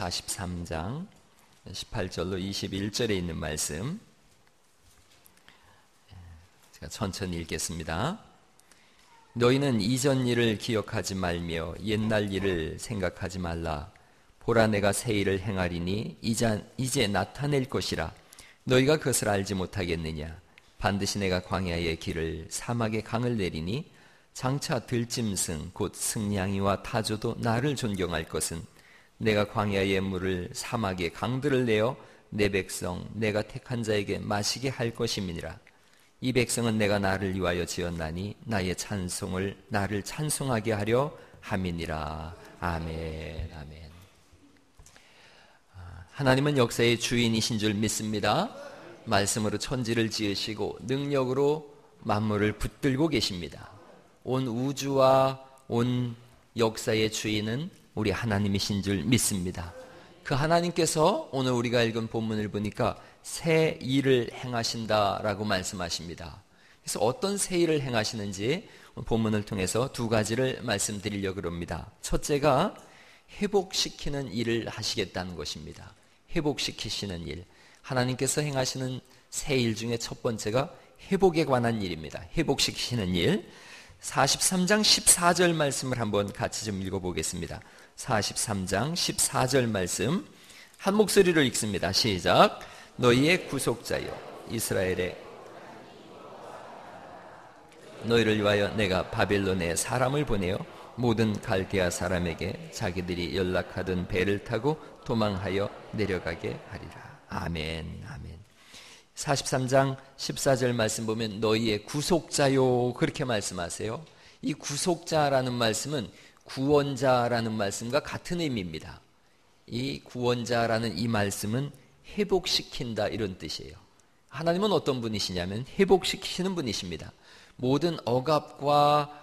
43장 18절로 21절에 있는 말씀, 제가 천천히 읽겠습니다. 너희는 이전 일을 기억하지 말며 옛날 일을 생각하지 말라. 보라, 내가 새 일을 행하리니 이제 나타낼 것이라. 너희가 그것을 알지 못하겠느냐? 반드시 내가 광야의 길을 사막의 강을 내리니 장차 들짐승 곧 승냥이와 타조도 나를 존경할 것은 내가 광야의 물을 사막의 강들을 내어 내 백성 내가 택한 자에게 마시게 할 것임이니라. 이 백성은 내가 나를 위하여 지었나니 나의 찬송을 나를 찬송하게 하려 함이니라. 아멘. 아멘. 하나님은 역사의 주인이신 줄 믿습니다. 말씀으로 천지를 지으시고 능력으로 만물을 붙들고 계십니다. 온 우주와 온 역사의 주인은 우리 하나님이신 줄 믿습니다. 그 하나님께서 오늘 우리가 읽은 본문을 보니까 새 일을 행하신다라고 말씀하십니다. 그래서 어떤 새 일을 행하시는지 본문을 통해서 두 가지를 말씀드리려고 합니다. 첫째가 회복시키는 일을 하시겠다는 것입니다. 회복시키시는 일. 하나님께서 행하시는 새 일 중에 첫 번째가 회복에 관한 일입니다. 회복시키시는 일. 43장 14절 말씀을 한번 같이 좀 읽어보겠습니다. 43장 14절 말씀 한 목소리로 읽습니다. 시작. 너희의 구속자여 이스라엘의 너희를 위하여 내가 바벨론에 사람을 보내어 모든 갈대아 사람에게 자기들이 연락하던 배를 타고 도망하여 내려가게 하리라. 아멘. 아멘. 43장 14절 말씀 보면 너희의 구속자요 그렇게 말씀하세요. 이 구속자라는 말씀은 구원자라는 말씀과 같은 의미입니다. 이 구원자라는 이 말씀은 회복시킨다 이런 뜻이에요. 하나님은 어떤 분이시냐면 회복시키시는 분이십니다. 모든 억압과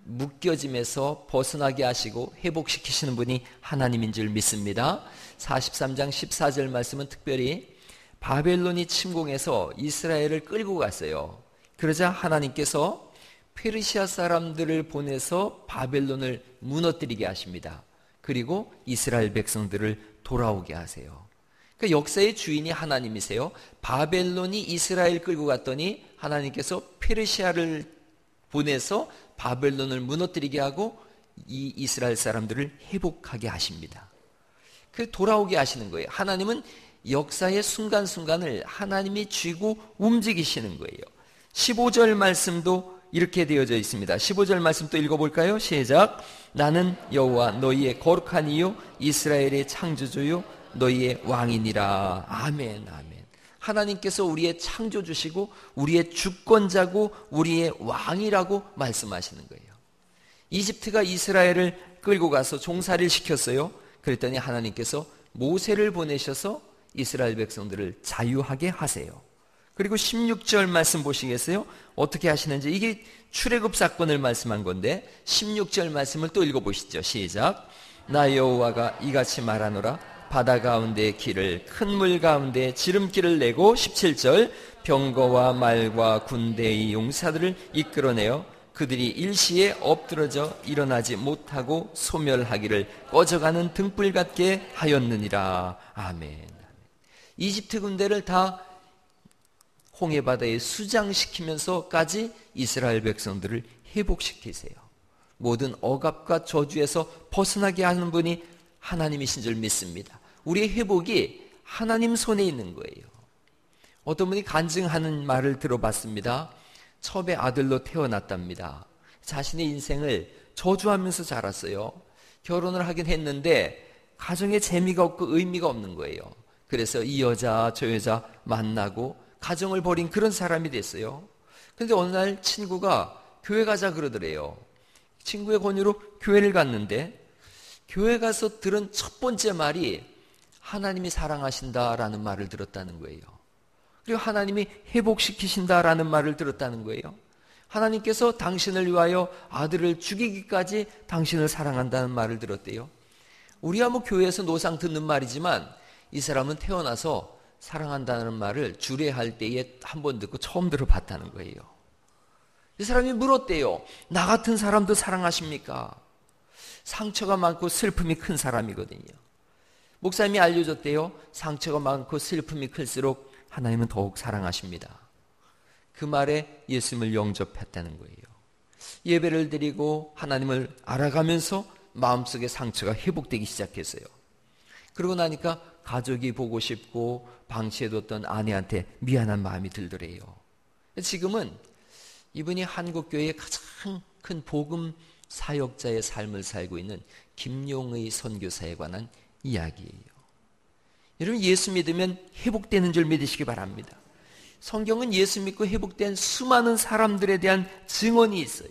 묶여짐에서 벗어나게 하시고 회복시키시는 분이 하나님인 줄 믿습니다. 43장 14절 말씀은 특별히 바벨론이 침공해서 이스라엘을 끌고 갔어요. 그러자 하나님께서 페르시아 사람들을 보내서 바벨론을 무너뜨리게 하십니다. 그리고 이스라엘 백성들을 돌아오게 하세요. 그러니까 역사의 주인이 하나님이세요. 바벨론이 이스라엘 끌고 갔더니 하나님께서 페르시아를 보내서 바벨론을 무너뜨리게 하고 이 이스라엘 사람들을 회복하게 하십니다. 그 돌아오게 하시는 거예요. 하나님은 역사의 순간순간을 하나님이 쥐고 움직이시는 거예요. 15절 말씀도 이렇게 되어져 있습니다. 15절 말씀 또 읽어볼까요? 시작. 나는 여호와 너희의 거룩한 이요 이스라엘의 창조주요 너희의 왕이니라. 아멘. 아멘. 하나님께서 우리의 창조주시고 우리의 주권자고 우리의 왕이라고 말씀하시는 거예요. 이집트가 이스라엘을 끌고 가서 종살이를 시켰어요. 그랬더니 하나님께서 모세를 보내셔서 이스라엘 백성들을 자유하게 하세요. 그리고 16절 말씀 보시겠어요? 어떻게 하시는지. 이게 출애굽 사건을 말씀한 건데 16절 말씀을 또 읽어보시죠. 시작. 나 여호와가 이같이 말하노라. 바다 가운데 길을 큰 물 가운데 지름길을 내고 17절 병거와 말과 군대의 용사들을 이끌어내어 그들이 일시에 엎드러져 일어나지 못하고 소멸하기를 꺼져가는 등불 같게 하였느니라. 아멘. 이집트 군대를 다 홍해바다에 수장시키면서까지 이스라엘 백성들을 회복시키세요. 모든 억압과 저주에서 벗어나게 하는 분이 하나님이신 줄 믿습니다. 우리의 회복이 하나님 손에 있는 거예요. 어떤 분이 간증하는 말을 들어봤습니다. 첩의 아들로 태어났답니다. 자신의 인생을 저주하면서 자랐어요. 결혼을 하긴 했는데 가정에 재미가 없고 의미가 없는 거예요. 그래서 이 여자 저 여자 만나고 가정을 버린 그런 사람이 됐어요. 그런데 어느 날 친구가 교회 가자 그러더래요. 친구의 권유로 교회를 갔는데 교회 가서 들은 첫 번째 말이 하나님이 사랑하신다라는 말을 들었다는 거예요. 그리고 하나님이 회복시키신다라는 말을 들었다는 거예요. 하나님께서 당신을 위하여 아들을 죽이기까지 당신을 사랑한다는 말을 들었대요. 우리야 뭐 교회에서 노상 듣는 말이지만 이 사람은 태어나서 사랑한다는 말을 주례할 때에 한 번 듣고 처음 들어봤다는 거예요. 이 사람이 물었대요. 나 같은 사람도 사랑하십니까? 상처가 많고 슬픔이 큰 사람이거든요. 목사님이 알려줬대요. 상처가 많고 슬픔이 클수록 하나님은 더욱 사랑하십니다. 그 말에 예수님을 영접했다는 거예요. 예배를 드리고 하나님을 알아가면서 마음속의 상처가 회복되기 시작했어요. 그러고 나니까 가족이 보고 싶고 방치해뒀던 아내한테 미안한 마음이 들더래요. 지금은 이분이 한국교회의 가장 큰 복음 사역자의 삶을 살고 있는 김용의 선교사에 관한 이야기예요. 여러분, 예수 믿으면 회복되는 줄 믿으시기 바랍니다. 성경은 예수 믿고 회복된 수많은 사람들에 대한 증언이 있어요.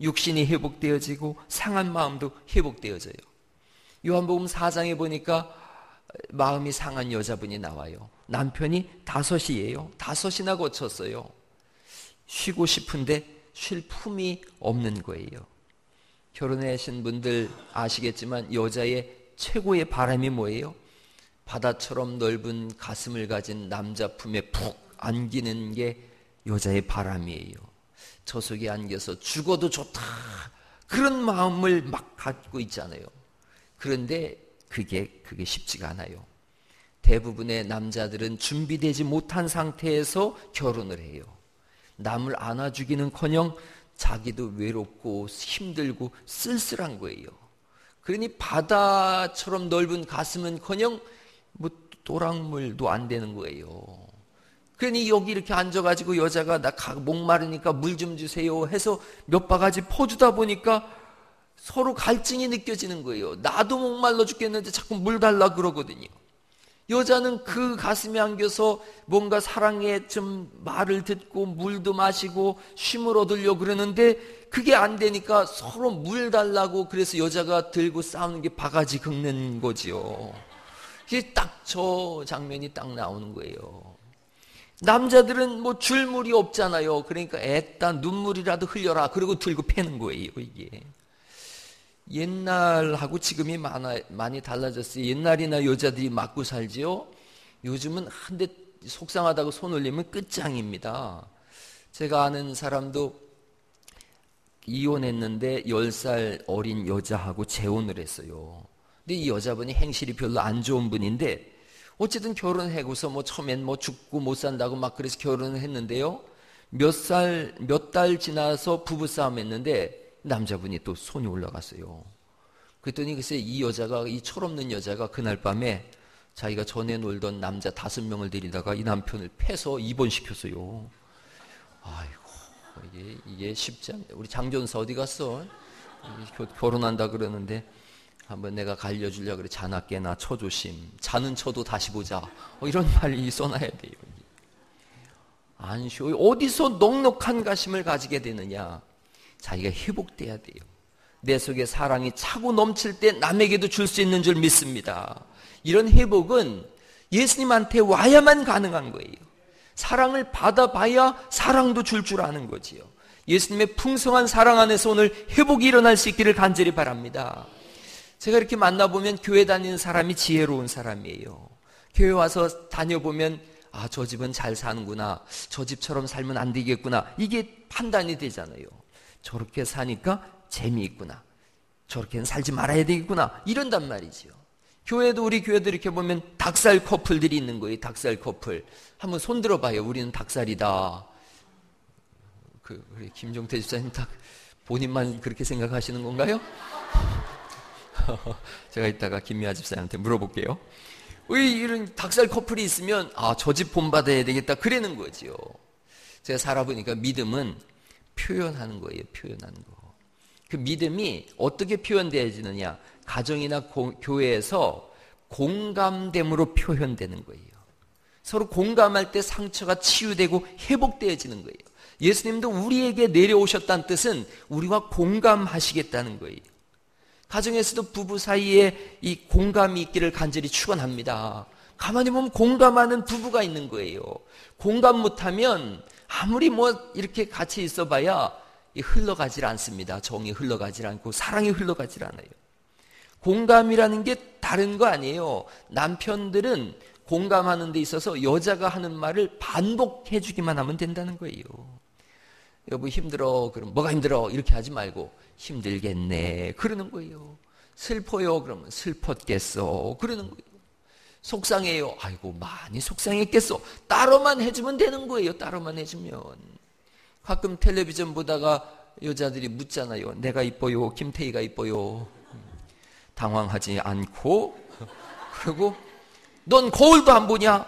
육신이 회복되어지고 상한 마음도 회복되어져요. 요한복음 4장에 보니까 마음이 상한 여자분이 나와요. 남편이 5이에요. 5이나 고쳤어요. 쉬고 싶은데 쉴 품이 없는 거예요. 결혼하신 분들 아시겠지만 여자의 최고의 바람이 뭐예요? 바다처럼 넓은 가슴을 가진 남자 품에 푹 안기는 게 여자의 바람이에요. 저 속에 안겨서 죽어도 좋다, 그런 마음을 막 갖고 있잖아요. 그런데 그게 쉽지가 않아요. 대부분의 남자들은 준비되지 못한 상태에서 결혼을 해요. 남을 안아주기는커녕 자기도 외롭고 힘들고 쓸쓸한 거예요. 그러니 바다처럼 넓은 가슴은커녕 뭐 또랑물도 안 되는 거예요. 그러니 여기 이렇게 앉아가지고 여자가 나 목마르니까 물 좀 주세요 해서 몇 바가지 퍼주다 보니까 서로 갈증이 느껴지는 거예요. 나도 목말라 죽겠는데 자꾸 물 달라 그러거든요. 여자는 그 가슴에 안겨서 뭔가 사랑의 좀 말을 듣고 물도 마시고 쉼을 얻으려고 그러는데 그게 안 되니까 서로 물 달라고, 그래서 여자가 들고 싸우는 게 바가지 긁는 거지요. 이게 딱 저 장면이 딱 나오는 거예요. 남자들은 뭐 줄 물이 없잖아요. 그러니까 애따 눈물이라도 흘려라 그러고 들고 패는 거예요. 이게 옛날하고 지금이 많이 달라졌어요. 옛날이나 여자들이 맞고 살지요. 요즘은 한 대 속상하다고 손 올리면 끝장입니다. 제가 아는 사람도 이혼했는데 10살 어린 여자하고 재혼을 했어요. 근데 이 여자분이 행실이 별로 안 좋은 분인데 어쨌든 결혼하고서 뭐 처음엔 뭐 죽고 못 산다고 막 그래서 결혼을 했는데요. 몇 달 지나서 부부싸움 했는데 남자분이 또 손이 올라갔어요. 그랬더니 글쎄 이 여자가, 이 철없는 여자가 그날 밤에 자기가 전에 놀던 남자 5명을 데리다가 이 남편을 패서 입원시켰어요. 아이고, 이게 쉽지 않네. 우리 장전사 어디 갔어? 결혼한다 그러는데 한번 내가 갈려주려고 그래. 자나 깨나 처조심. 자는 쳐도 다시 보자. 이런 말이 써놔야 돼요. 안 쉬워. 어디서 넉넉한 가심을 가지게 되느냐? 자기가 회복돼야 돼요. 내 속에 사랑이 차고 넘칠 때 남에게도 줄 수 있는 줄 믿습니다. 이런 회복은 예수님한테 와야만 가능한 거예요. 사랑을 받아봐야 사랑도 줄 줄 아는 거지요. 예수님의 풍성한 사랑 안에서 오늘 회복이 일어날 수 있기를 간절히 바랍니다. 제가 이렇게 만나보면 교회 다니는 사람이 지혜로운 사람이에요. 교회 와서 다녀보면 저 집은 잘 사는구나, 저 집처럼 살면 안 되겠구나, 이게 판단이 되잖아요. 저렇게 사니까 재미있구나, 저렇게는 살지 말아야 되겠구나, 이런단 말이죠. 교회도, 우리 교회도 이렇게 보면 닭살 커플들이 있는 거예요. 닭살 커플. 한번 손 들어봐요. 우리는 닭살이다. 우리 김종태 집사님 딱 본인만 그렇게 생각하시는 건가요? 제가 이따가 김미아 집사님한테 물어볼게요. 왜 이런 닭살 커플이 있으면 저 집 본받아야 되겠다 그러는 거지요. 제가 살아보니까 믿음은 표현하는 거예요. 표현하는 거. 그 믿음이 어떻게 표현되어지느냐? 가정이나 교회에서 공감됨으로 표현되는 거예요. 서로 공감할 때 상처가 치유되고 회복되어지는 거예요. 예수님도 우리에게 내려오셨다는 뜻은 우리와 공감하시겠다는 거예요. 가정에서도 부부 사이에 이 공감이 있기를 간절히 축원합니다. 가만히 보면 공감하는 부부가 있는 거예요. 공감 못하면 아무리 뭐 이렇게 같이 있어봐야 흘러가질 않습니다. 정이 흘러가질 않고 사랑이 흘러가질 않아요. 공감이라는 게 다른 거 아니에요. 남편들은 공감하는 데 있어서 여자가 하는 말을 반복해 주기만 하면 된다는 거예요. 여보 힘들어. 그럼 뭐가 힘들어? 이렇게 하지 말고 힘들겠네 그러는 거예요. 슬퍼요. 그러면 슬펐겠어. 그러는 거예요. 속상해요. 아이고 많이 속상했겠어. 따로만 해주면 되는 거예요. 따로만 해주면. 가끔 텔레비전 보다가 여자들이 묻잖아요. 내가 이뻐요? 김태희가 이뻐요? 당황하지 않고 그리고 넌 거울도 안 보냐?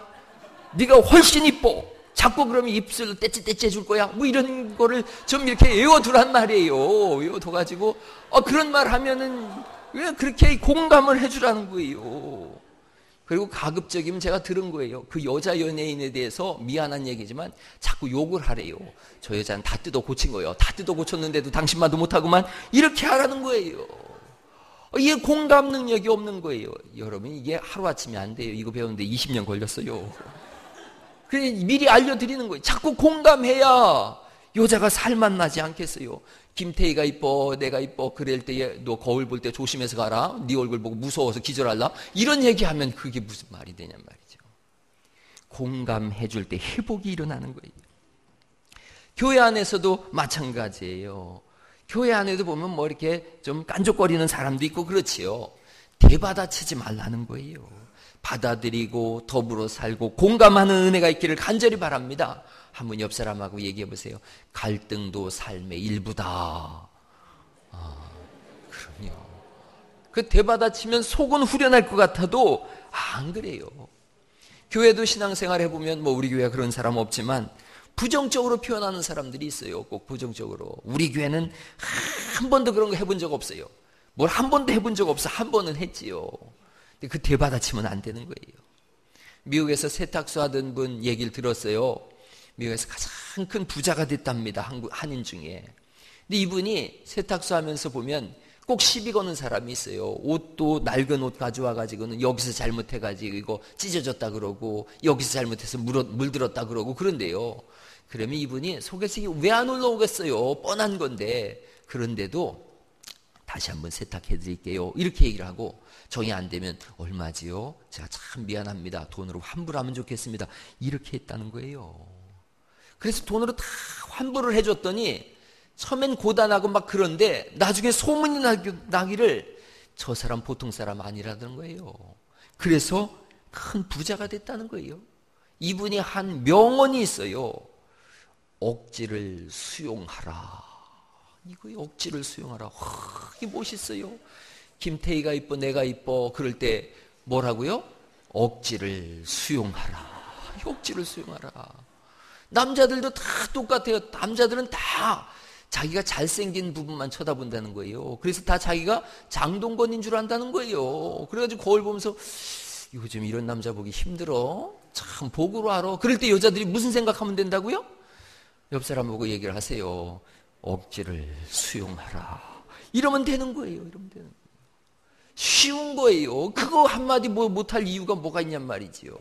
네가 훨씬 이뻐. 자꾸 그러면 입술을 떼찌떼찌 해줄 거야? 뭐 이런 거를 좀 이렇게 외워두란 말이에요. 외워둬가지고 그런 말 하면은 왜 그렇게 공감을 해주라는 거예요. 그리고 가급적이면 제가 들은 거예요. 그 여자 연예인에 대해서 미안한 얘기지만 자꾸 욕을 하래요. 저 여자는 다 뜯어 고친 거예요. 다 뜯어 고쳤는데도 당신만도 못하고만 이렇게 하라는 거예요. 이게 공감 능력이 없는 거예요. 여러분 이게 하루아침에 안 돼요. 이거 배우는데 20년 걸렸어요. 그래 미리 알려드리는 거예요. 자꾸 공감해야 여자가 살만 나지 않겠어요. 김태희가 이뻐, 내가 이뻐, 그럴 때에 너 거울 볼 때 조심해서 가라. 네 얼굴 보고 무서워서 기절할라. 이런 얘기하면 그게 무슨 말이 되냔 말이죠. 공감해 줄 때 회복이 일어나는 거예요. 교회 안에서도 마찬가지예요. 교회 안에도 보면 뭐 이렇게 좀 깐족거리는 사람도 있고 그렇지요. 대받아치지 말라는 거예요. 받아들이고 더불어 살고 공감하는 은혜가 있기를 간절히 바랍니다. 한번 옆 사람하고 얘기해 보세요. 갈등도 삶의 일부다. 그럼요. 그 대받아치면 속은 후련할 것 같아도 안 그래요. 교회도 신앙생활 해보면 뭐 우리 교회가 그런 사람 없지만 부정적으로 표현하는 사람들이 있어요. 꼭 부정적으로. 우리 교회는 한 번도 그런 거 해본 적 없어요. 뭘 한 번도 해본 적 없어. 한 번은 했지요. 근데 그 대받아치면 안 되는 거예요. 미국에서 세탁소 하던 분 얘기를 들었어요. 미국에서 가장 큰 부자가 됐답니다. 한인 중에. 근데 이분이 세탁소 하면서 보면 꼭 시비 거는 사람이 있어요. 옷도 낡은 옷 가져와가지고는 여기서 잘못해가지고 이거 찢어졌다 그러고 여기서 잘못해서 물들었다 그러고 그런데요. 그러면 이분이 속에서 왜 안 올라오겠어요? 뻔한 건데. 그런데도 다시 한번 세탁해드릴게요. 이렇게 얘기를 하고 정이 안 되면 얼마지요? 제가 참 미안합니다. 돈으로 환불하면 좋겠습니다. 이렇게 했다는 거예요. 그래서 돈으로 다 환불을 해줬더니 처음엔 고단하고 막 그런데 나중에 소문이 나기를 저 사람 보통 사람 아니라는 거예요. 그래서 큰 부자가 됐다는 거예요. 이분이 한 명언이 있어요. 억지를 수용하라. 이거 억지를 수용하라. 이게 멋있어요. 김태희가 이뻐, 내가 이뻐. 그럴 때 뭐라고요? 억지를 수용하라. 억지를 수용하라. 남자들도 다 똑같아요. 남자들은 다 자기가 잘생긴 부분만 쳐다본다는 거예요. 그래서 다 자기가 장동건인 줄 안다는 거예요. 그래가지고 거울 보면서 요즘 이런 남자 보기 힘들어. 참 복으로 알아. 그럴 때 여자들이 무슨 생각하면 된다고요? 옆 사람 보고 얘기를 하세요. 억지를 수용하라. 이러면 되는 거예요. 이러면 되는 거예요. 쉬운 거예요. 그거 한마디 못할 이유가 뭐가 있냔 말이지요.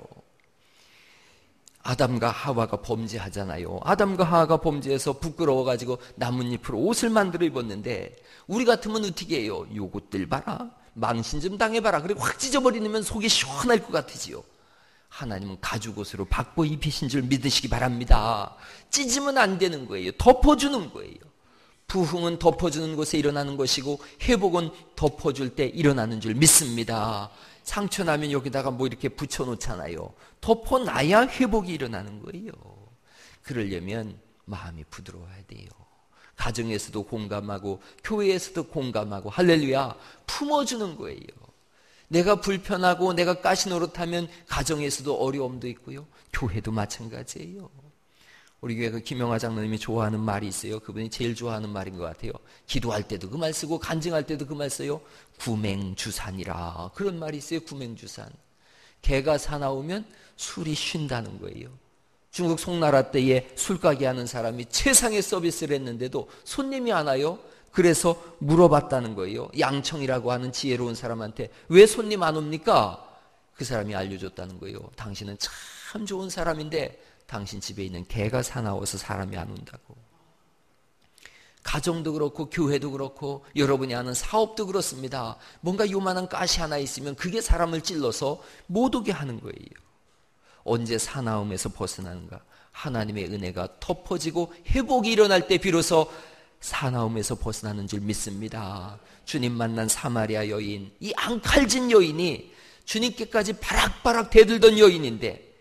아담과 하와가 범죄하잖아요. 아담과 하와가 범죄해서 부끄러워가지고 나뭇잎으로 옷을 만들어 입었는데 우리 같으면 어떻게 해요? 요것들 봐라. 망신 좀 당해봐라. 그리고 확 찢어버리면 속이 시원할 것 같으지요. 하나님은 가죽옷으로 바꿔 입히신 줄 믿으시기 바랍니다. 찢으면 안 되는 거예요. 덮어주는 거예요. 부흥은 덮어주는 곳에 일어나는 것이고 회복은 덮어줄 때 일어나는 줄 믿습니다. 상처 나면 여기다가 뭐 이렇게 붙여놓잖아요. 덮어놔야 회복이 일어나는 거예요. 그러려면 마음이 부드러워야 돼요. 가정에서도 공감하고 교회에서도 공감하고 할렐루야 품어주는 거예요. 내가 불편하고 내가 가시노릇하면 가정에서도 어려움도 있고요. 교회도 마찬가지예요. 우리 교회 그 김영하 장로님이 좋아하는 말이 있어요. 그분이 제일 좋아하는 말인 것 같아요. 기도할 때도 그 말 쓰고 간증할 때도 그 말 써요. 구맹주산이라. 그런 말이 있어요. 구맹주산. 개가 사나우면 술이 쉰다는 거예요. 중국 송나라 때에 술가게 하는 사람이 최상의 서비스를 했는데도 손님이 안 와요. 그래서 물어봤다는 거예요. 양청이라고 하는 지혜로운 사람한테 왜 손님 안 옵니까? 그 사람이 알려줬다는 거예요. 당신은 참 좋은 사람인데 당신 집에 있는 개가 사나워서 사람이 안 온다고. 가정도 그렇고 교회도 그렇고 여러분이 하는 사업도 그렇습니다. 뭔가 요만한 가시 하나 있으면 그게 사람을 찔러서 못 오게 하는 거예요. 언제 사나움에서 벗어나는가? 하나님의 은혜가 덮어지고 회복이 일어날 때 비로소 사나움에서 벗어나는 줄 믿습니다. 주님 만난 사마리아 여인, 이 앙칼진 여인이 주님께까지 바락바락 대들던 여인인데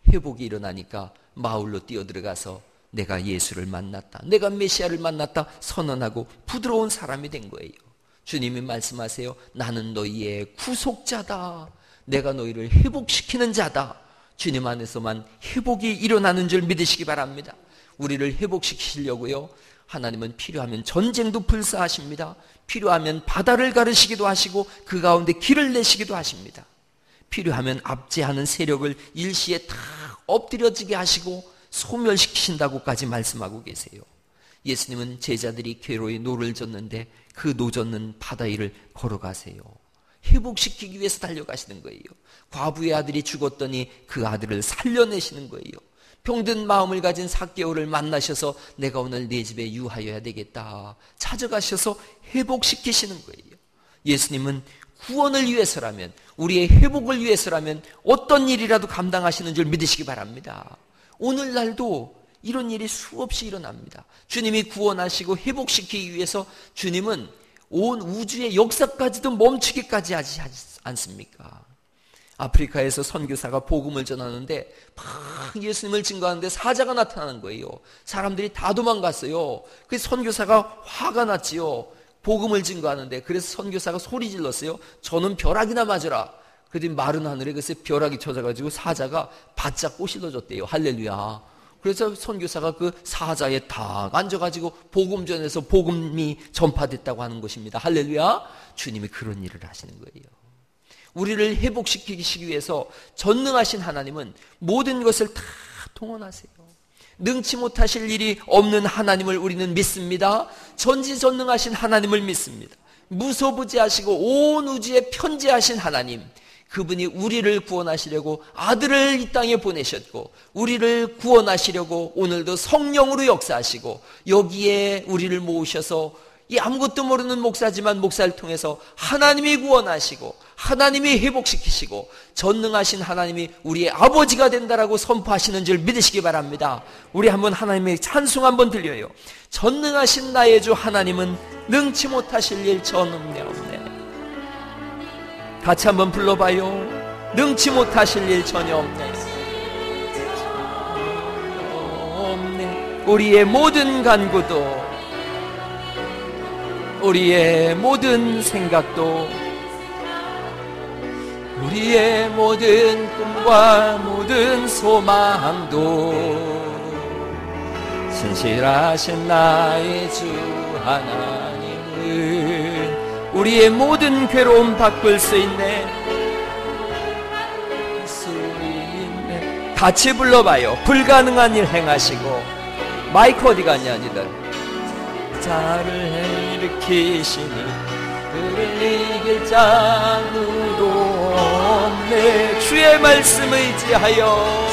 회복이 일어나니까 마을로 뛰어들어가서 내가 예수를 만났다, 내가 메시아를 만났다 선언하고 부드러운 사람이 된 거예요. 주님이 말씀하세요. 나는 너희의 구속자다. 내가 너희를 회복시키는 자다. 주님 안에서만 회복이 일어나는 줄 믿으시기 바랍니다. 우리를 회복시키시려고요, 하나님은 필요하면 전쟁도 불사하십니다. 필요하면 바다를 가르시기도 하시고 그 가운데 길을 내시기도 하십니다. 필요하면 압제하는 세력을 일시에 다 엎드려지게 하시고 소멸시키신다고까지 말씀하고 계세요. 예수님은 제자들이 괴로이 노를 젓는데 그 노젓는 바다 위를 걸어가세요. 회복시키기 위해서 달려가시는 거예요. 과부의 아들이 죽었더니 그 아들을 살려내시는 거예요. 병든 마음을 가진 삭개오를 만나셔서 내가 오늘 네 집에 유하여야 되겠다 찾아가셔서 회복시키시는 거예요. 예수님은 구원을 위해서라면, 우리의 회복을 위해서라면 어떤 일이라도 감당하시는 줄 믿으시기 바랍니다. 오늘날도 이런 일이 수없이 일어납니다. 주님이 구원하시고 회복시키기 위해서 주님은 온 우주의 역사까지도 멈추기까지 하지 않습니까? 아프리카에서 선교사가 복음을 전하는데 막 예수님을 증거하는데 사자가 나타나는 거예요. 사람들이 다 도망갔어요. 그래서 선교사가 화가 났지요. 복음을 증거하는데. 그래서 선교사가 소리 질렀어요. 저는 벼락이나 맞으라. 그랬더니 마른 하늘에 글쎄 벼락이 쳐져가지고 사자가 바짝 꼬실러졌대요. 할렐루야. 그래서 선교사가 그 사자에 딱 앉아가지고 복음 전해서 복음이 전파됐다고 하는 것입니다. 할렐루야. 주님이 그런 일을 하시는 거예요. 우리를 회복시키기 위해서 전능하신 하나님은 모든 것을 다 동원하세요. 능치 못하실 일이 없는 하나님을 우리는 믿습니다. 전지전능하신 하나님을 믿습니다. 무소부지하시고 온 우주에 편재하신 하나님, 그분이 우리를 구원하시려고 아들을 이 땅에 보내셨고 우리를 구원하시려고 오늘도 성령으로 역사하시고 여기에 우리를 모으셔서 이 아무것도 모르는 목사지만 목사를 통해서 하나님이 구원하시고 하나님이 회복시키시고 전능하신 하나님이 우리의 아버지가 된다라고 선포하시는 줄 믿으시기 바랍니다. 우리 한번 하나님의 찬송 한번 들려요. 전능하신 나의 주 하나님은 능치 못하실 일 전없네 없네. 같이 한번 불러봐요. 능치 못하실 일 전혀 없네. 없네. 우리의 모든 간구도, 우리의 모든 생각도, 우리의 모든 꿈과 모든 소망도 신실하신 나의 주 하나님은 우리의 모든 괴로움 바꿀 수 있네. 같이 불러봐요. 불가능한 일 행하시고. 마이크 어디 갔냐 니들. 자를 일으키시니 그를 이길 자 누구도 없네. 주의 말씀 의지하여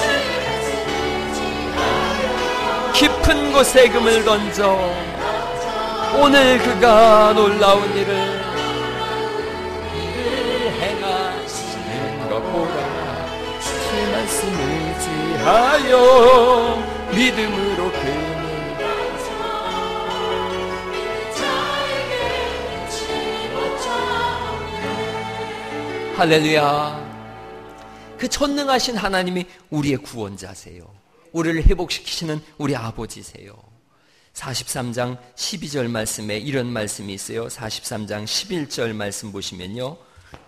깊은 곳에 금을 던져 오늘 그가 놀라운 일을 행하시는 것 보라. 주의 말씀 의지하여 믿음으로 금을 할렐루야. 그 전능하신 하나님이 우리의 구원자세요. 우리를 회복시키시는 우리 아버지세요. 43장 12절 말씀에 이런 말씀이 있어요. 43장 11절 말씀 보시면요,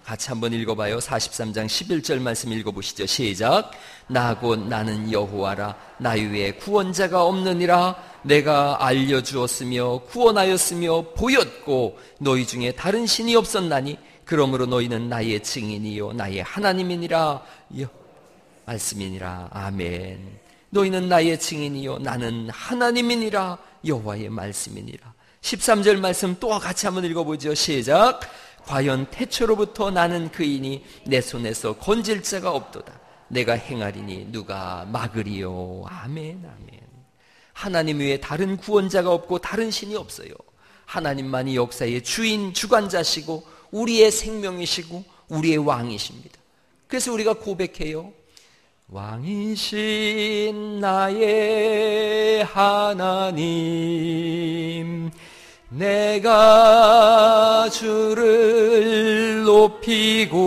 같이 한번 읽어봐요. 43장 11절 말씀 읽어보시죠. 시작. 나 곧 나는 여호와라. 나 위에 구원자가 없느니라. 내가 알려주었으며 구원하였으며 보였고 너희 중에 다른 신이 없었나니 그러므로 너희는 나의 증인이요 나의 하나님이니라. 말씀이니라. 아멘. 너희는 나의 증인이요 나는 하나님이니라. 여호와의 말씀이니라. 13절 말씀 또 같이 한번 읽어보죠. 시작. 과연 태초로부터 나는 그이니 내 손에서 건질 자가 없도다. 내가 행하리니 누가 막으리요. 아멘. 아멘. 하나님 외에 다른 구원자가 없고 다른 신이 없어요. 하나님만이 역사의 주인 주관자시고 우리의 생명이시고 우리의 왕이십니다. 그래서 우리가 고백해요. 왕이신 나의 하나님, 내가 주를 높이고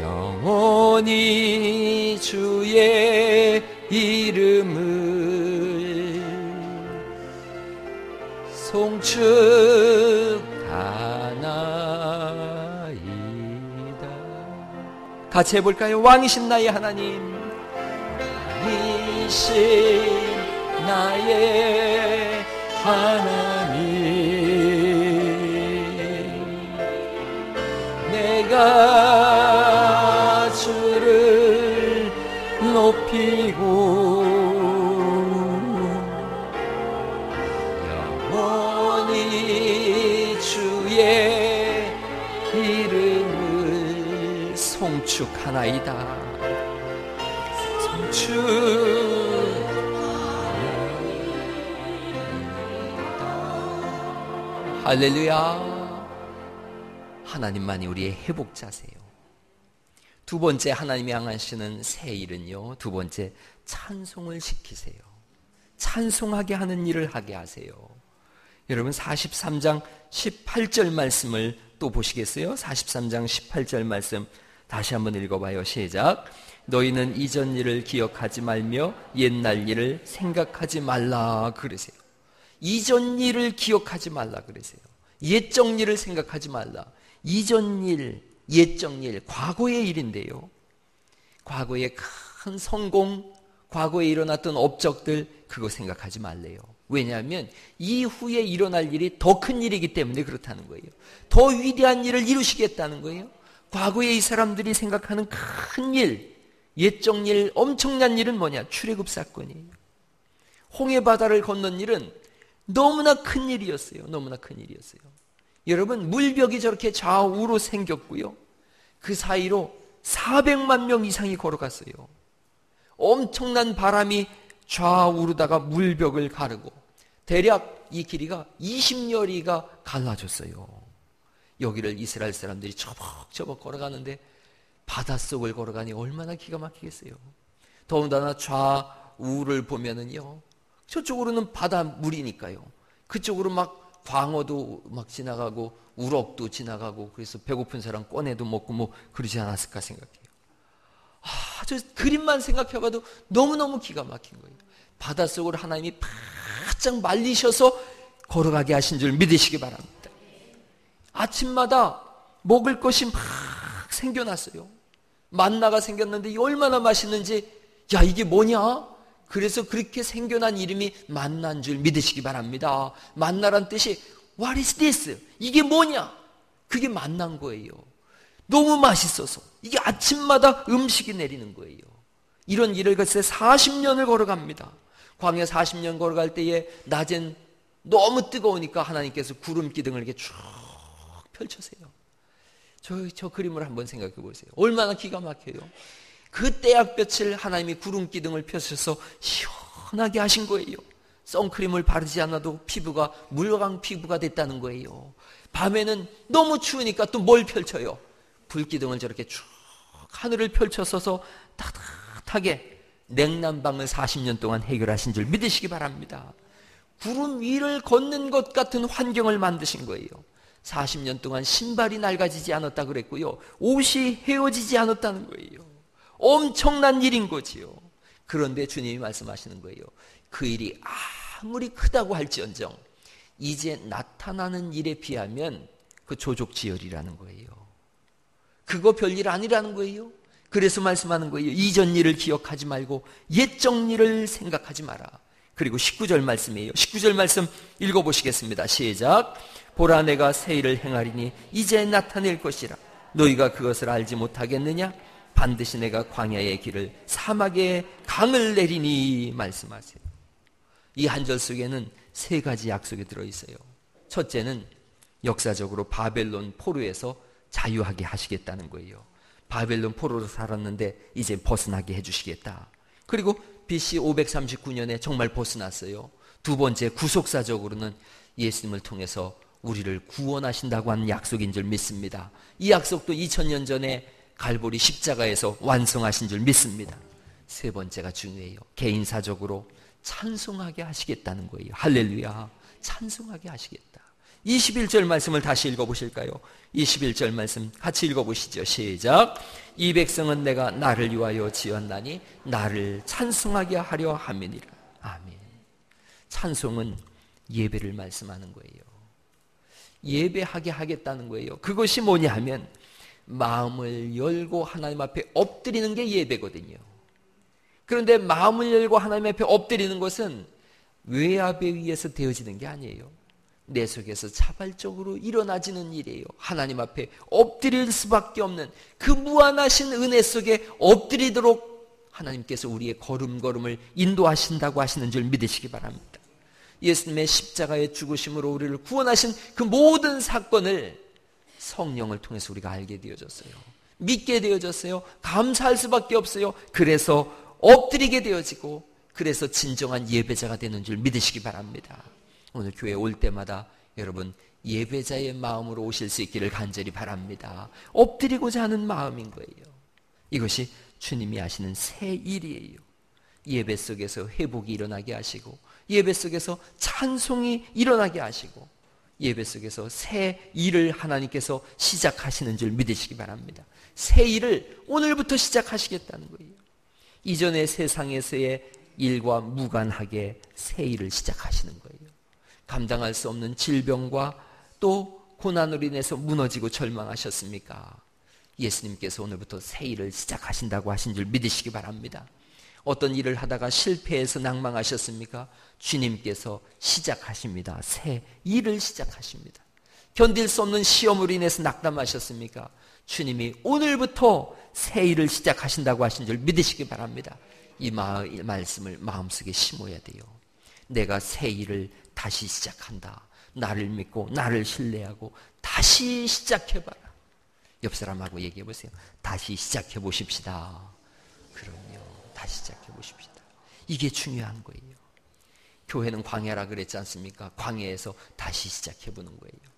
영원히 주의 이름을 송축하나이다. 같이 해볼까요? 왕이신 나의 하나님, 왕이신 나의 하나님, 내가 주를 높이고 영원히 주의 이름을 송축하나이다. 할렐루야. 하나님만이 우리의 회복자세요. 두 번째, 하나님이 향하시는 새 일은요, 두 번째, 찬송을 시키세요. 찬송하게 하는 일을 하게 하세요. 여러분 43장 18절 말씀을 또 보시겠어요? 43장 18절 말씀 다시 한번 읽어봐요. 시작. 너희는 이전 일을 기억하지 말며 옛날 일을 생각하지 말라 그러세요. 이전 일을 기억하지 말라 그러세요. 옛적 일을 생각하지 말라. 이전 일, 옛적 일, 과거의 일인데요. 과거의 큰 성공, 과거에 일어났던 업적들, 그거 생각하지 말래요. 왜냐하면 이후에 일어날 일이 더 큰 일이기 때문에 그렇다는 거예요. 더 위대한 일을 이루시겠다는 거예요. 과거에 이 사람들이 생각하는 큰 일, 옛적 일, 엄청난 일은 뭐냐? 출애굽 사건이에요. 홍해 바다를 건넌 일은 너무나 큰 일이었어요. 너무나 큰 일이었어요. 여러분, 물벽이 저렇게 좌우로 생겼고요. 그 사이로 400만 명 이상이 걸어갔어요. 엄청난 바람이 좌우로다가 물벽을 가르고 대략 이 길이가 20여리가 갈라졌어요. 여기를 이스라엘 사람들이 처벅처벅 걸어가는데 바닷속을 걸어가니 얼마나 기가 막히겠어요. 더군다나 좌우를 보면은요, 저쪽으로는 바닷물이니까요. 그쪽으로 막 광어도 막 지나가고 우럭도 지나가고, 그래서 배고픈 사람 꺼내도 먹고 뭐 그러지 않았을까 생각해요. 저 그림만 생각해봐도 너무너무 기가 막힌 거예요. 바닷속을 하나님이 바짝 말리셔서 걸어가게 하신 줄 믿으시기 바랍니다. 아침마다 먹을 것이 막 생겨났어요. 만나가 생겼는데 얼마나 맛있는지, 야, 이게 뭐냐? 그래서 그렇게 생겨난 이름이 만나인 줄 믿으시기 바랍니다. 만나란 뜻이 What is this? 이게 뭐냐? 그게 만난 거예요. 너무 맛있어서 이게 아침마다 음식이 내리는 거예요. 이런 일을 글쎄 40년을 걸어갑니다. 광야 40년 걸어갈 때에 낮엔 너무 뜨거우니까 하나님께서 구름 기둥을 이렇게 쭉 펼쳐세요. 저 그림을 한번 생각해 보세요. 얼마나 기가 막혀요. 그 때약볕을 하나님이 구름 기둥을 펴셔서 시원하게 하신 거예요. 선크림을 바르지 않아도 피부가 물광 피부가 됐다는 거예요. 밤에는 너무 추우니까 또 뭘 펼쳐요? 불기둥을 저렇게 쭉 하늘을 펼쳐서서 따뜻하게 냉난방을 40년 동안 해결하신 줄 믿으시기 바랍니다. 구름 위를 걷는 것 같은 환경을 만드신 거예요. 40년 동안 신발이 낡아지지 않았다 그랬고요. 옷이 헤어지지 않았다는 거예요. 엄청난 일인 거지요. 그런데 주님이 말씀하시는 거예요. 그 일이 아무리 크다고 할지언정 이제 나타나는 일에 비하면 그 조족지혈이라는 거예요. 그거 별일 아니라는 거예요. 그래서 말씀하는 거예요. 이전 일을 기억하지 말고 옛적 일을 생각하지 마라. 그리고 19절 말씀이에요. 19절 말씀 읽어보시겠습니다. 시작. 보라, 내가 새 일을 행하리니 이제 나타낼 것이라. 너희가 그것을 알지 못하겠느냐? 반드시 내가 광야의 길을 사막에 강을 내리니 말씀하세요. 이 한 절 속에는 세 가지 약속이 들어있어요. 첫째는 역사적으로 바벨론 포로에서 자유하게 하시겠다는 거예요. 바벨론 포로로 살았는데 이제 벗어나게 해주시겠다. 그리고 BC 539년에 정말 벗어났어요. 두 번째, 구속사적으로는 예수님을 통해서 우리를 구원하신다고 하는 약속인 줄 믿습니다. 이 약속도 2000년 전에 갈보리 십자가에서 완성하신 줄 믿습니다. 세 번째가 중요해요. 개인사적으로 찬송하게 하시겠다는 거예요. 할렐루야. 찬송하게 하시겠다. 21절 말씀을 다시 읽어보실까요? 21절 말씀 같이 읽어보시죠. 시작. 이 백성은 내가 나를 위하여 지었나니 나를 찬송하게 하려 함이니라. 아멘. 찬송은 예배를 말씀하는 거예요. 예배하게 하겠다는 거예요. 그것이 뭐냐 하면 마음을 열고 하나님 앞에 엎드리는 게 예배거든요. 그런데 마음을 열고 하나님 앞에 엎드리는 것은 외압에 의해서 되어지는 게 아니에요. 내 속에서 자발적으로 일어나지는 일이에요. 하나님 앞에 엎드릴 수밖에 없는 그 무한하신 은혜 속에 엎드리도록 하나님께서 우리의 걸음걸음을 인도하신다고 하시는 줄 믿으시기 바랍니다. 예수님의 십자가의 죽으심으로 우리를 구원하신 그 모든 사건을 성령을 통해서 우리가 알게 되어졌어요. 믿게 되어졌어요. 감사할 수밖에 없어요. 그래서 엎드리게 되어지고 그래서 진정한 예배자가 되는 줄 믿으시기 바랍니다. 오늘 교회 올 때마다 여러분 예배자의 마음으로 오실 수 있기를 간절히 바랍니다. 엎드리고자 하는 마음인 거예요. 이것이 주님이 하시는 새 일이에요. 예배 속에서 회복이 일어나게 하시고 예배 속에서 찬송이 일어나게 하시고 예배 속에서 새 일을 하나님께서 시작하시는 줄 믿으시기 바랍니다. 새 일을 오늘부터 시작하시겠다는 거예요. 이전의 세상에서의 일과 무관하게 새 일을 시작하시는 거예요. 감당할 수 없는 질병과 또 고난으로 인해서 무너지고 절망하셨습니까? 예수님께서 오늘부터 새 일을 시작하신다고 하신 줄 믿으시기 바랍니다. 어떤 일을 하다가 실패해서 낭망하셨습니까? 주님께서 시작하십니다. 새 일을 시작하십니다. 견딜 수 없는 시험으로 인해서 낙담하셨습니까? 주님이 오늘부터 새 일을 시작하신다고 하신 줄 믿으시기 바랍니다. 이 말씀을 마음속에 심어야 돼요. 내가 새 일을 다시 시작한다. 나를 믿고 나를 신뢰하고 다시 시작해봐라. 옆 사람하고 얘기해 보세요. 다시 시작해 보십시다. 그럼요. 다시 시작해 보십시다. 이게 중요한 거예요. 교회는 광야라 그랬지 않습니까? 광야에서 다시 시작해 보는 거예요.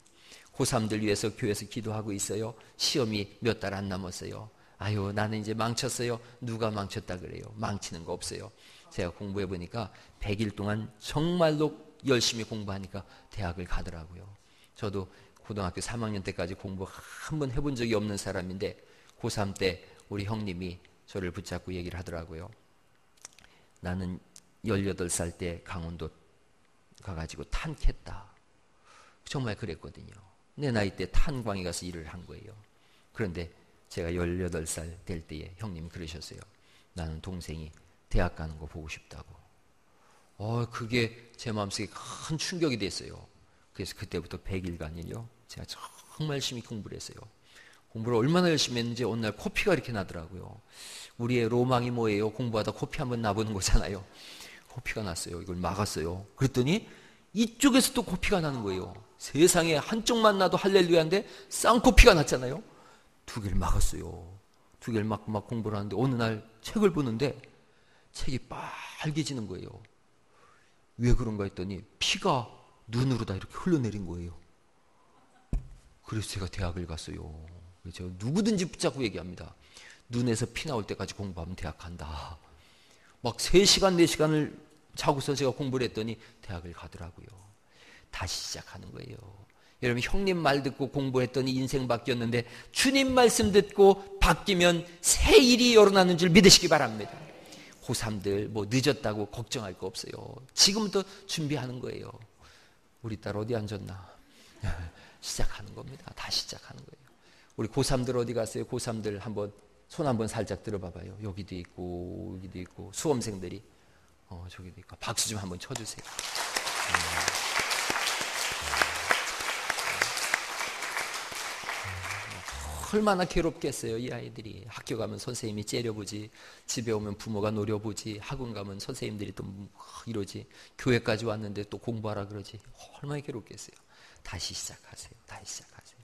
고3들 위해서 교회에서 기도하고 있어요. 시험이 몇 달 안 남았어요. 아유, 나는 이제 망쳤어요. 누가 망쳤다 그래요? 망치는 거 없어요. 제가 공부해 보니까 100일 동안 정말로 열심히 공부하니까 대학을 가더라고요. 저도 고등학교 3학년 때까지 공부 한 번 해본 적이 없는 사람인데 고3 때 우리 형님이 저를 붙잡고 얘기를 하더라고요. 나는 18살 때 강원도 가가지고 탄캐했다. 정말 그랬거든요. 내 나이 때 탄광에 가서 일을 한 거예요. 그런데 제가 18살 될 때에 형님이 그러셨어요. 나는 동생이 대학 가는 거 보고 싶다고. 그게 제 마음속에 큰 충격이 됐어요. 그래서 그때부터 100일간이요. 제가 정말 열심히 공부를 했어요. 공부를 얼마나 열심히 했는지 어느 날 코피가 이렇게 나더라고요. 우리의 로망이 뭐예요? 공부하다 코피 한번 나보는 거잖아요. 코피가 났어요. 이걸 막았어요. 그랬더니 이쪽에서 또 코피가 나는 거예요. 세상에 한쪽만 나도 할렐루야인데 쌍코피가 났잖아요. 두 개를 막았어요. 두 개를 막고 막 공부를 하는데 어느 날 책을 보는데 책이 빨개지는 거예요. 왜 그런가 했더니 피가 눈으로 다 이렇게 흘러내린 거예요. 그래서 제가 대학을 갔어요. 제가 누구든지 붙잡고 얘기합니다. 눈에서 피 나올 때까지 공부하면 대학 간다. 막 3시간, 4시간을 자고서 제가 공부를 했더니 대학을 가더라고요. 다시 시작하는 거예요. 여러분, 형님 말 듣고 공부했더니 인생 바뀌었는데 주님 말씀 듣고 바뀌면 새 일이 일어나는 줄 믿으시기 바랍니다. 고3들 뭐 늦었다고 걱정할 거 없어요. 지금부터 준비하는 거예요. 우리 딸 어디 앉았나? 시작하는 겁니다. 다시 시작하는 거예요. 우리 고3들 어디 갔어요? 고3들 한번 손 한번 살짝 들어봐봐요. 여기도 있고 여기도 있고 수험생들이 저기도 있고 박수 좀 한번 쳐주세요. 얼마나 괴롭겠어요. 이 아이들이 학교 가면 선생님이 째려보지, 집에 오면 부모가 노려보지, 학원 가면 선생님들이 또 이러지, 교회까지 왔는데 또 공부하라 그러지. 얼마나 괴롭겠어요. 다시 시작하세요. 다시 시작하세요.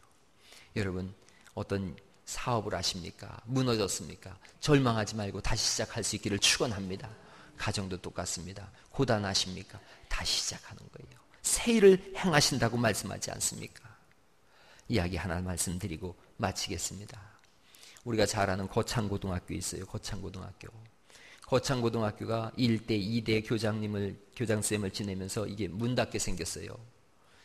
여러분, 어떤 사업을 하십니까? 무너졌습니까? 절망하지 말고 다시 시작할 수 있기를 축원합니다. 가정도 똑같습니다. 고단하십니까? 다시 시작하는 거예요. 새 일을 행하신다고 말씀하지 않습니까? 이야기 하나 말씀드리고 마치겠습니다. 우리가 잘 아는 거창고등학교 있어요. 거창고등학교. 거창고등학교가 1대, 2대 교장쌤을 지내면서 이게 문 닫게 생겼어요.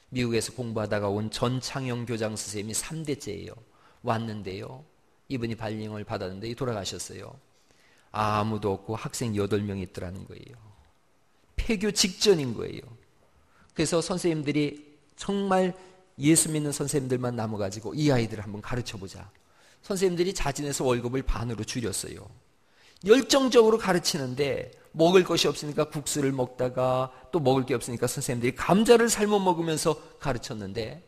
미국에서 공부하다가 온 전창영 교장 선생님이 3대째예요. 왔는데요. 이분이 발령을 받았는데 돌아가셨어요. 아무도 없고 학생 8명 있더라는 거예요. 폐교 직전인 거예요. 그래서 선생님들이 정말 예수 믿는 선생님들만 남아가지고 이 아이들을 한번 가르쳐보자. 선생님들이 자진해서 월급을 반으로 줄였어요. 열정적으로 가르치는데 먹을 것이 없으니까 국수를 먹다가 또 먹을 게 없으니까 선생님들이 감자를 삶아 먹으면서 가르쳤는데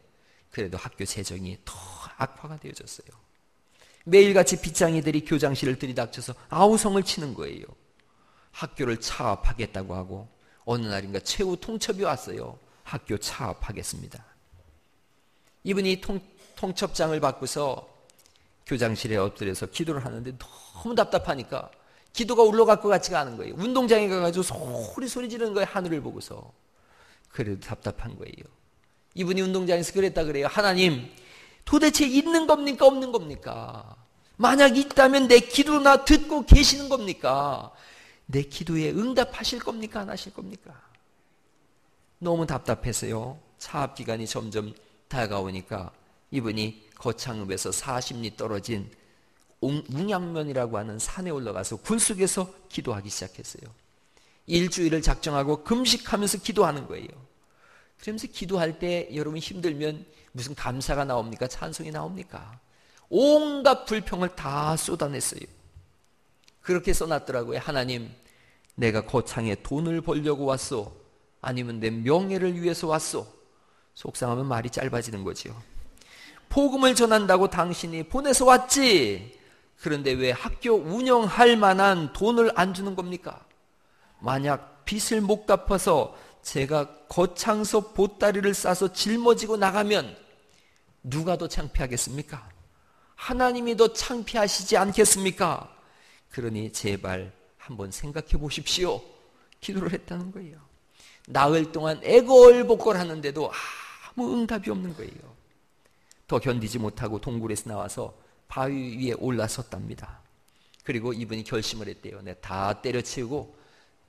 그래도 학교 재정이 더 악화가 되어졌어요. 매일같이 빗장이들이 교장실을 들이닥쳐서 아우성을 치는 거예요. 학교를 차압하겠다고 하고 어느 날인가 최후 통첩이 왔어요. 학교 차압하겠습니다. 이분이 통첩장을 받고서 교장실에 엎드려서 기도를 하는데 너무 답답하니까 기도가 올라갈 것 같지가 않은 거예요. 운동장에 가가지고 소리 지르는 거예요. 하늘을 보고서. 그래도 답답한 거예요. 이분이 운동장에서 그랬다 그래요. 하나님, 도대체 있는 겁니까 없는 겁니까? 만약 있다면 내 기도나 듣고 계시는 겁니까? 내 기도에 응답하실 겁니까 안 하실 겁니까? 너무 답답해서요. 차압 기간이 점점 다가오니까 이분이 거창읍에서 40리 떨어진 웅양면이라고 하는 산에 올라가서 굴속에서 기도하기 시작했어요. 일주일을 작정하고 금식하면서 기도하는 거예요. 그러면서 기도할 때 여러분 힘들면 무슨 감사가 나옵니까? 찬송이 나옵니까? 온갖 불평을 다 쏟아냈어요. 그렇게 써놨더라고요. 하나님, 내가 거창에 돈을 벌려고 왔소? 아니면 내 명예를 위해서 왔소? 속상하면 말이 짧아지는 거지요. 복음을 전한다고 당신이 보내서 왔지. 그런데 왜 학교 운영할 만한 돈을 안 주는 겁니까? 만약 빚을 못 갚아서 제가 거창서 보따리를 싸서 짊어지고 나가면 누가 더 창피하겠습니까? 하나님이 더 창피하시지 않겠습니까? 그러니 제발 한번 생각해 보십시오. 기도를 했다는 거예요. 나흘 동안 애걸복걸 하는데도 아무 응답이 없는 거예요. 더 견디지 못하고 동굴에서 나와서 바위 위에 올라섰답니다. 그리고 이분이 결심을 했대요. 내가 다 때려치우고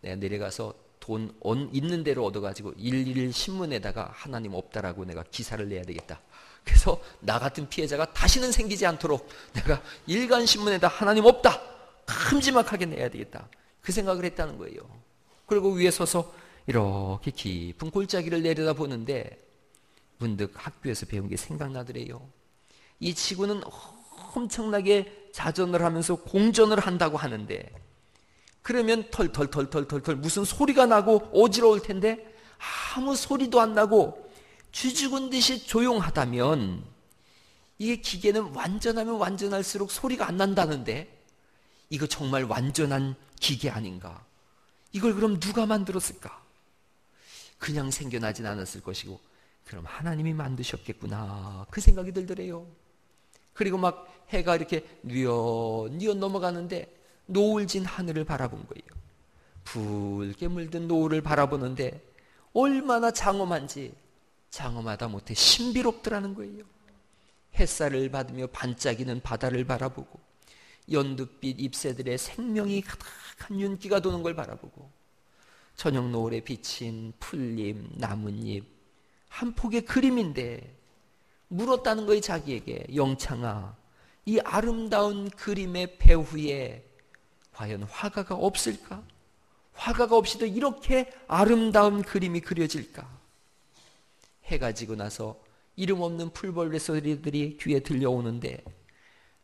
내가 내려가서 돈 있는 대로 얻어가지고 일일 신문에다가 하나님 없다라고 내가 기사를 내야 되겠다. 그래서 나 같은 피해자가 다시는 생기지 않도록 내가 일간 신문에다 하나님 없다 큼지막하게 내야 되겠다. 그 생각을 했다는 거예요. 그리고 위에 서서 이렇게 깊은 골짜기를 내려다보는데 문득 학교에서 배운 게 생각나더래요. 이 지구는 엄청나게 자전을 하면서 공전을 한다고 하는데 그러면 털털 무슨 소리가 나고 어지러울 텐데 아무 소리도 안 나고 쥐죽은 듯이 조용하다면 이게 기계는 완전하면 완전할수록 소리가 안 난다는데 이거 정말 완전한 기계 아닌가? 이걸 그럼 누가 만들었을까? 그냥 생겨나진 않았을 것이고 그럼 하나님이 만드셨겠구나 그 생각이 들더래요. 그리고 막 해가 이렇게 뉘엿뉘엿 넘어가는데 노을 진 하늘을 바라본 거예요. 붉게 물든 노을을 바라보는데 얼마나 장엄한지 장엄하다 못해 신비롭더라는 거예요. 햇살을 받으며 반짝이는 바다를 바라보고 연두빛 잎새들의 생명이 가득한 윤기가 도는 걸 바라보고 저녁 노을에 비친 풀잎, 나뭇잎 한 폭의 그림인데 물었다는 거예요. 자기에게 영창아 이 아름다운 그림의 배후에 과연 화가가 없을까? 화가가 없이도 이렇게 아름다운 그림이 그려질까? 해가 지고 나서 이름 없는 풀벌레 소리들이 귀에 들려오는데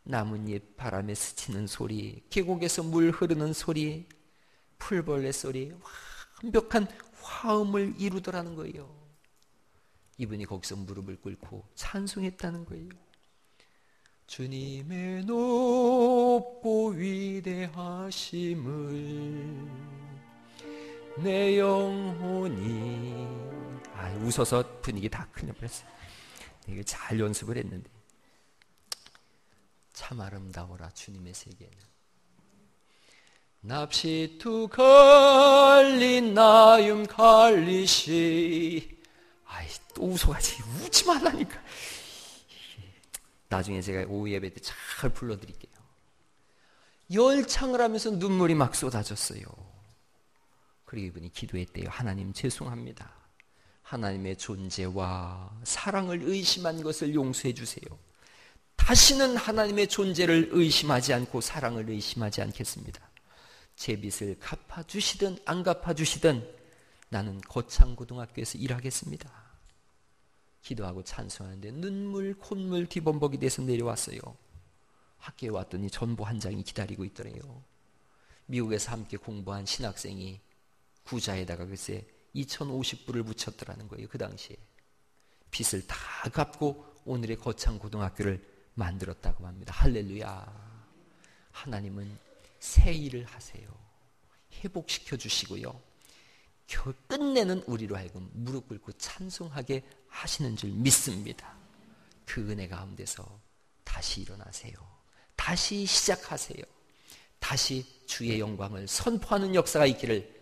나뭇잎 바람에 스치는 소리, 계곡에서 물 흐르는 소리, 풀벌레 소리 완벽한 화음을 이루더라는 거예요. 이분이 거기서 무릎을 꿇고 찬송했다는 거예요. 주님의 높고 위대하심을 내 영혼이 웃어서 분위기 다 흘려버렸어요. 이게 잘 연습을 했는데 참 아름다워라 주님의 세계는 납시투 걸린 나윤 갈리시 또 웃어가지고 웃지 말라니까. 나중에 제가 오후 예배 때 잘 불러드릴게요. 열창을 하면서 눈물이 막 쏟아졌어요. 그리고 이분이 기도했대요. 하나님 죄송합니다. 하나님의 존재와 사랑을 의심한 것을 용서해 주세요. 다시는 하나님의 존재를 의심하지 않고 사랑을 의심하지 않겠습니다. 제 빚을 갚아주시든 안 갚아주시든 나는 거창고등학교에서 일하겠습니다. 기도하고 찬송하는데 눈물 콧물 뒤범벅이 돼서 내려왔어요. 학교에 왔더니 전보 한 장이 기다리고 있더래요. 미국에서 함께 공부한 신학생이 구자에다가 글쎄 2050불을 붙였더라는 거예요. 그 당시에 빚을 다 갚고 오늘의 거창고등학교를 만들었다고 합니다. 할렐루야. 하나님은 새 일을 하세요. 회복시켜 주시고요, 끝내는 우리로 하여금 무릎 꿇고 찬송하게 하시는 줄 믿습니다. 그 은혜 가운데서 다시 일어나세요. 다시 시작하세요. 다시 주의 영광을 선포하는 역사가 있기를